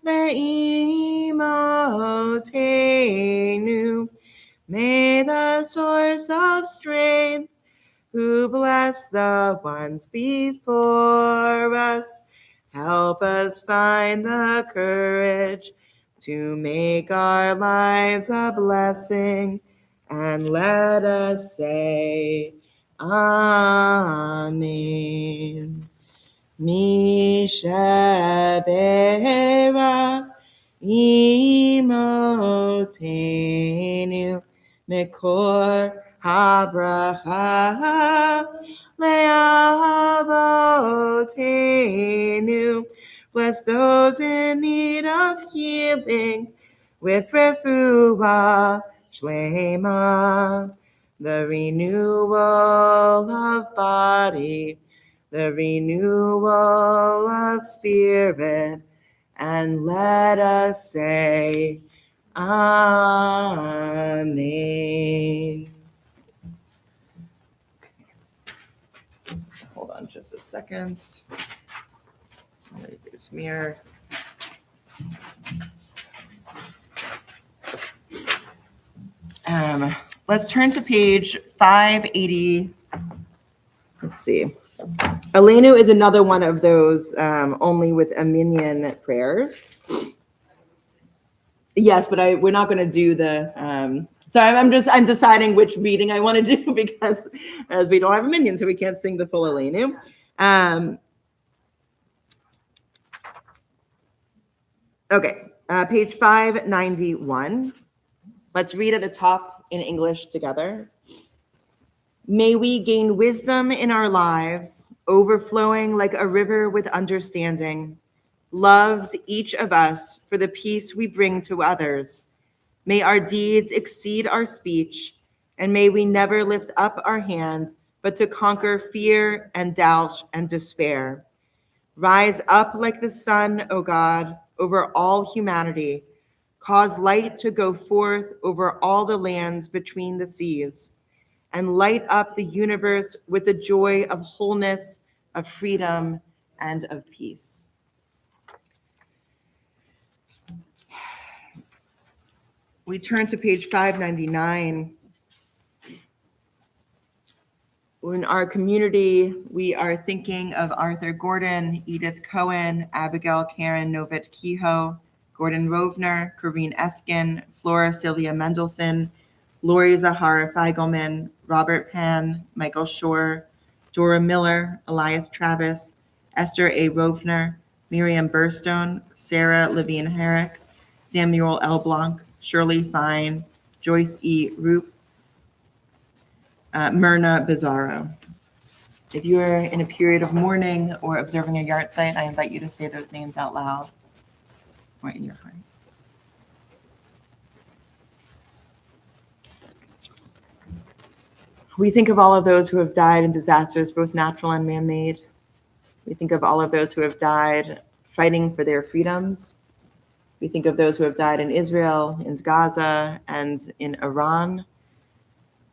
Le'imotenu. May the source of strength who bless the ones before us help us find the courage to make our lives a blessing, and let us say, Amen. Misha Bera Imotenu Mekor Habracha Le'avotenu. Bless those in need of healing with refuah shlema, the renewal of body, the renewal of spirit, and let us say, Amen. Hold on just a second. Let me get this mirror. Let's turn to page 580. Let's see. Aleinu is another one of those only with a minion prayers. Yes, but we're not going to do the. So I'm deciding which reading I want to do because we don't have a minion, so we can't sing the full Aleinu. Okay, page 591. Let's read at the top in English together. May we gain wisdom in our lives, overflowing like a river with understanding, loved each of us for the peace we bring to others. May our deeds exceed our speech, and may we never lift up our hand, but to conquer fear and doubt and despair. Rise up like the sun, O God, over all humanity. Cause light to go forth over all the lands between the seas, and light up the universe with the joy of wholeness, of freedom, and of peace. We turn to page 599. In our community, we are thinking of Arthur Gordon, Edith Cohen, Abigail Karen Novit Kehoe, Gordon Rovner, Corrine Eskin, Flora Sylvia Mendelson, Lori Zahara Feigelman, Robert Pan, Michael Shore, Dora Miller, Elias Travis, Esther A. Rovner, Miriam Burstone, Sarah Levine Herrick, Samuel L. Blanc, Shirley Fine, Joyce E. Roop, Myrna Bizarro. If you are in a period of mourning or observing a yard site, I invite you to say those names out loud or in your heart. We think of all of those who have died in disasters, both natural and man-made. We think of all of those who have died fighting for their freedoms. We think of those who have died in Israel, in Gaza, and in Iran.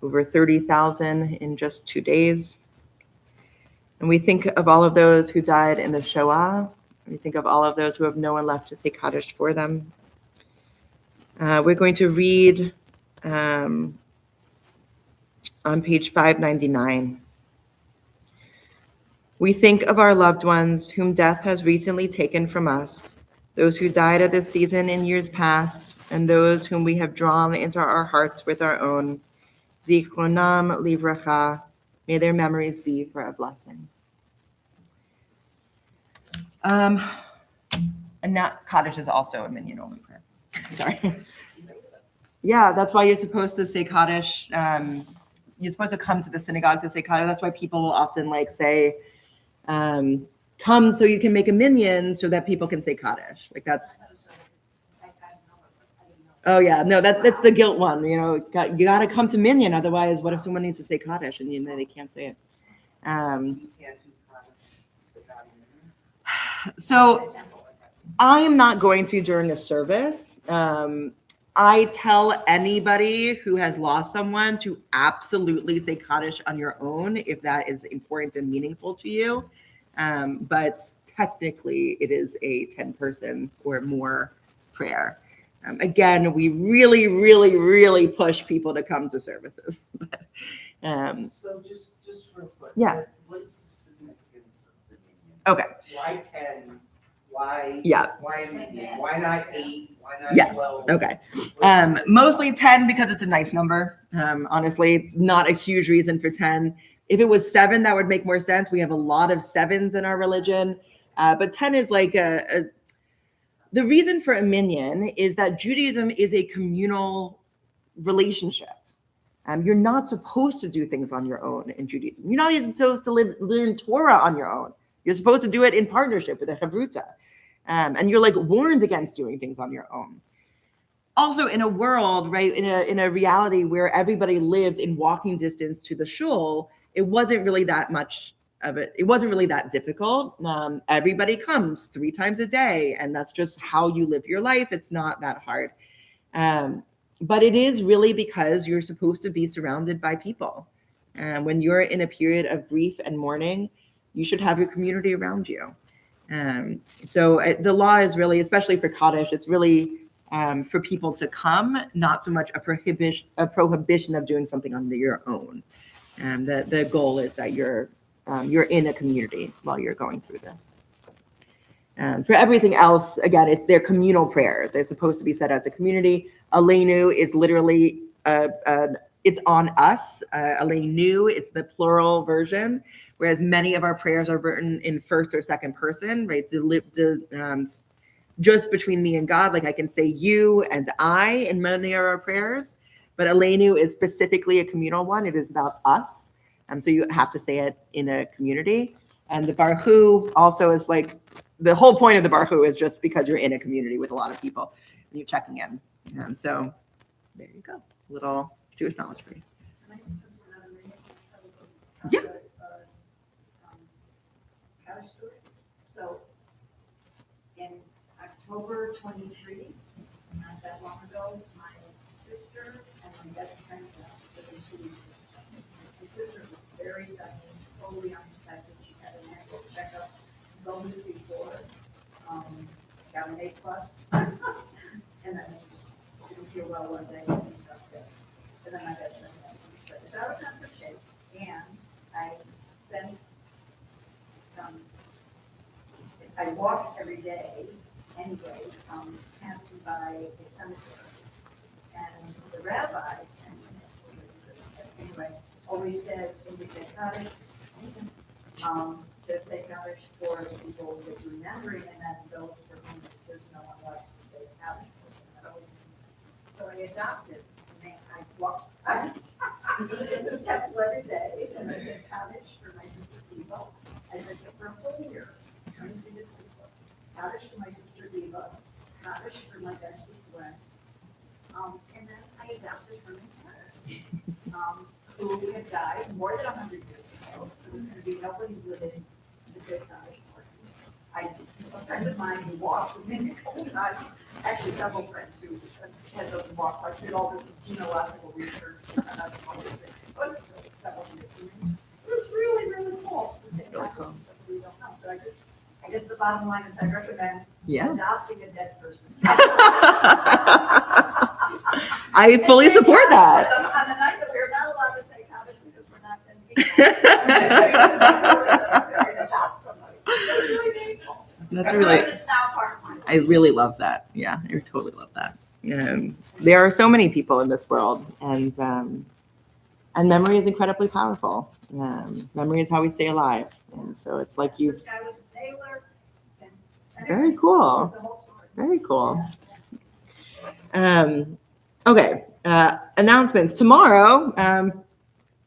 Over 30,000 in just 2 days. And we think of all of those who died in the Shoah, We think of all of those who have no one left to say Kaddish for them. We're going to read on page 599. We think of our loved ones whom death has recently taken from us, those who died at this season in years past, and those whom we have drawn into our hearts with our own. Zichronam livracha. May their memories be for a blessing. And that Kaddish is also a minyan only prayer. Sorry. Yeah, that's why you're supposed to say Kaddish. You're supposed to come to the synagogue to say Kaddish. That's why people will often like say, come so you can make a minyan so that people can say Kaddish. Like that's. Oh yeah, no, that's the guilt one. You know, you got to come to minyan. Otherwise, what if someone needs to say Kaddish and you know they can't say it? So I am not going to during a service. I tell anybody who has lost someone to absolutely say Kaddish on your own if that is important and meaningful to you. But technically, it is a 10-person or more prayer. Again, we really, really, really push people to come to services. So just real quick. Yeah. What is the significance of the minyan? Okay. Why 10? Why? Yeah. Why a minyan? Why not 8? Why not Yes. 12? Okay. Mostly 10 because it's a nice number. Honestly, not a huge reason for 10. If it was 7, that would make more sense. We have a lot of 7s in our religion, but 10 is like the reason for a minyan is that Judaism is a communal relationship. You're not supposed to do things on your own in Judaism. You're not even supposed to learn Torah on your own. You're supposed to do it in partnership with a chavruta. And you're like warned against doing things on your own. Also in a world, right, in a reality where everybody lived in walking distance to the shul, it wasn't really that much of it. It wasn't really that difficult. Everybody comes 3 times a day, and that's just how you live your life. It's not that hard. But it is really because you're supposed to be surrounded by people. When you're in a period of grief and mourning, you should have your community around you. So the law is really, especially for Kaddish, it's really for people to come, not so much a prohibition of doing something on your own. And the goal is that you're in a community while you're going through this. For everything else, again, they're communal prayers. They're supposed to be said as a community. Aleinu is literally, it's on us. Aleinu, it's the plural version, whereas many of our prayers are written in first or second person, right? Just between me and God, like I can say you and I in many of our prayers, but Aleinu is specifically a communal one. It is about us. So you have to say it in a community. And the Baruch Hu also is like, the whole point of the Baruch Hu is just because you're in a community with a lot of people and you're checking in. And so there you go. Little Jewish knowledge for you. Yeah. So in October 23, not that long ago, my sister and my best friend within 2 weeks. My sister was very sudden, totally unexpected. She had an annual checkup, going before, got an A+, and then I just didn't feel well one day. And then my best friend had so I was on for shape, and I spent, I walk every day anyway, passing by a cemetery. And the rabbi, anyway, always says, when we say Kaddish, to say Kaddish for the people that you're remembering, and then those for whom there's no one left to say Kaddish for. So I adopted, and I walk in this temple every day, and I said Kaddish for my sister Eva. I said for a whole year, Kaddish for my sister Eva, Kaddish for my bestie Gwen, and then I adopted her in Paris, who had died more than 100 years ago. There was going to be nobody living to say Kaddish for him. A friend of mine who walked with me a couple times, actually several friends who had those walk, like did all the genealogical research. That wasn't it for me. It was really, really cool to say Kaddish. We don't know. So I guess the bottom line is I recommend Yeah. adopting a dead person. I fully support that. On the night that we're not allowed to take Habit because we're not 10 people. Adopt somebody. It's really meaningful. That's really, It's now part of my life. I really love that. Yeah, I totally love that. There are so many people in this world, and memory is incredibly powerful. Memory is how we stay alive, and so it's like you. This guy was a tailor. and Very cool. It's a whole story. Very cool. Okay. Announcements tomorrow.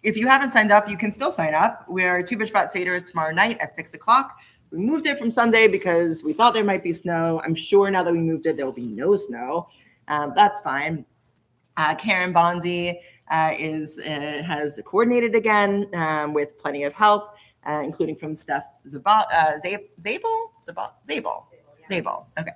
If you haven't signed up, you can still sign up. Our Tu B'Shvat Seder is tomorrow night at 6:00. We moved it from Sunday because we thought there might be snow. I'm sure now that we moved it, there will be no snow. That's fine. Karen Bonzi has coordinated again with plenty of help, including from Steph Zabel. Okay.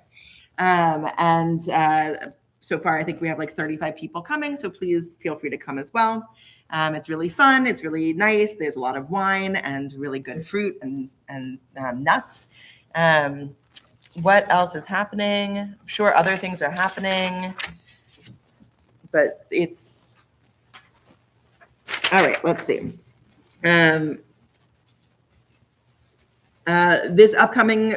So far, I think we have like 35 people coming, so please feel free to come as well. It's really fun. It's really nice. There's a lot of wine and really good fruit and nuts. What else is happening? I'm sure other things are happening, but it's all right. Let's see. This upcoming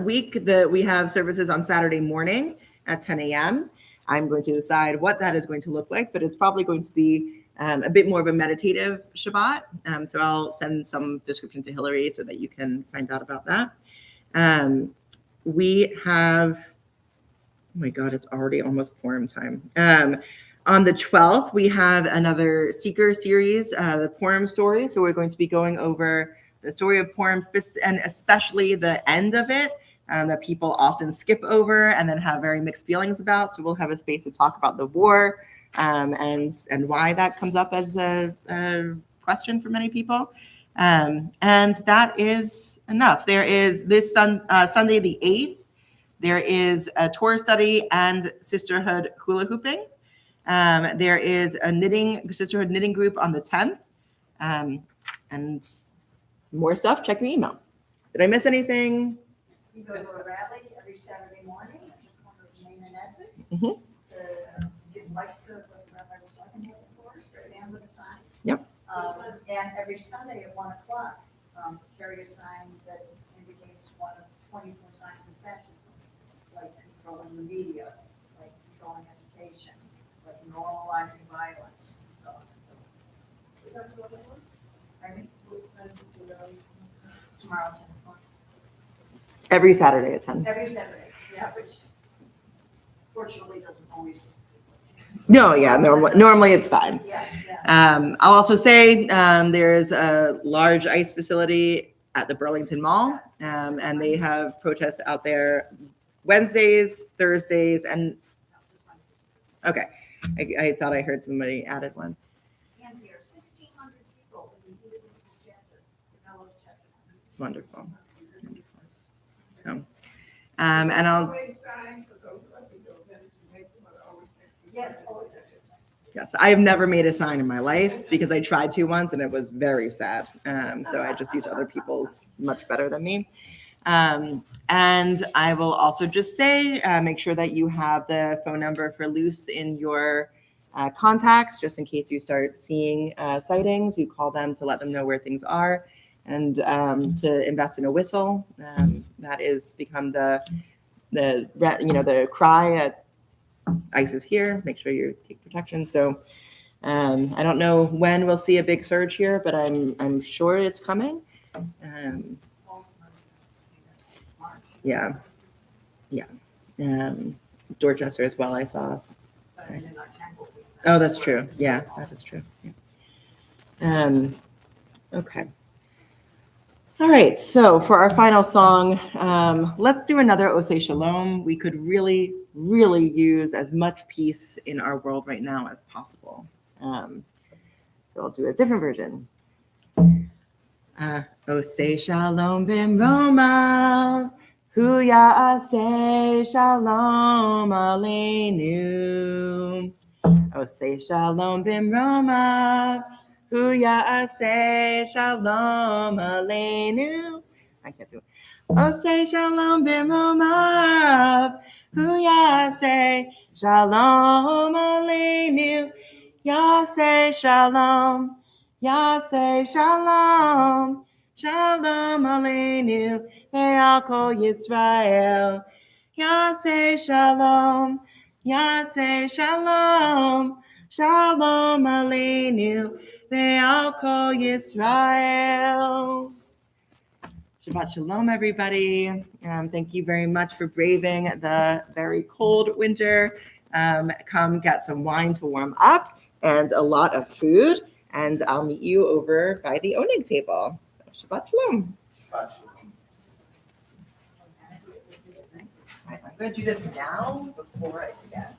week, we have services on Saturday morning at 10 a.m. I'm going to decide what that is going to look like, but it's probably going to be a bit more of a meditative Shabbat. So I'll send some description to Hillary so that you can find out about that. We have, oh my God, it's already almost Purim time. On the 12th, we have another Seeker series, the Purim story. So we're going to be going over the story of Purim, and especially the end of it, that people often skip over and then have very mixed feelings about. So we'll have a space to talk about the war and why that comes up as a question for many people. And that is enough. There is this Sunday, the 8th, there is a Torah study and sisterhood hula hooping. There is a sisterhood knitting group on the 10th. And more stuff, check your email. Did I miss anything? We go to a rally every Saturday morning at the corner of Main and Essex. Mhm. To give life to what the rabbi was talking about before, stand with a sign. Yep. And every Sunday at 1:00, carry a sign that indicates one of 24 signs of fascism, like controlling the media, like controlling education, like normalizing violence, and so on and so on. Is that what it was? Pardon me? Tomorrow, 10 o'clock. Every Saturday at 10. Every Saturday, yeah, which fortunately doesn't always. No, yeah, normally it's fine. Yeah. I'll also say there's a large ice facility at the Burlington Mall, and they have protests out there Wednesdays, Thursdays, and okay. I thought I heard somebody added one. And there are 1,600 people in the University chapter, the Fellows chapter. Wonderful. So, and I'll. Yes, always exercise. Yes, I have never made a sign in my life because I tried to once and it was very sad. So I just use other people's much better than me. And I will also just say, make sure that you have the phone number for Luce in your contacts, just in case you start seeing sightings. You call them to let them know where things are, and to invest in a whistle. That is become the cry at ICE is here. Make sure you take protection. So I don't know when we'll see a big surge here, but I'm sure it's coming. Yeah. Dorchester as well. I saw. Oh, that's true. Yeah, that is true. Yeah. Okay. All right. So for our final song, let's do another Osei Shalom. We could really, really use as much peace in our world right now as possible. So I'll do a different version. Osei Shalom b'Romav, Hu Ya'aseh Shalom Aleinu. Osei Shalom b'Romav, Hu Ya'aseh Shalom Aleinu. I can't do it. Ose shalom b'romav. Hu yaseh shalom aleinu. Yaseh shalom. Yaseh shalom. Shalom aleinu. Ve'al kol Yisrael. Yaseh shalom. Yaseh shalom. Shalom aleinu. Ve'al kol Yisrael. Shabbat shalom, everybody. Thank you very much for braving the very cold winter. Come get some wine to warm up and a lot of food, and I'll meet you over by the Oneg table. Shabbat shalom. Shabbat shalom. I'm going to do this now before I forget.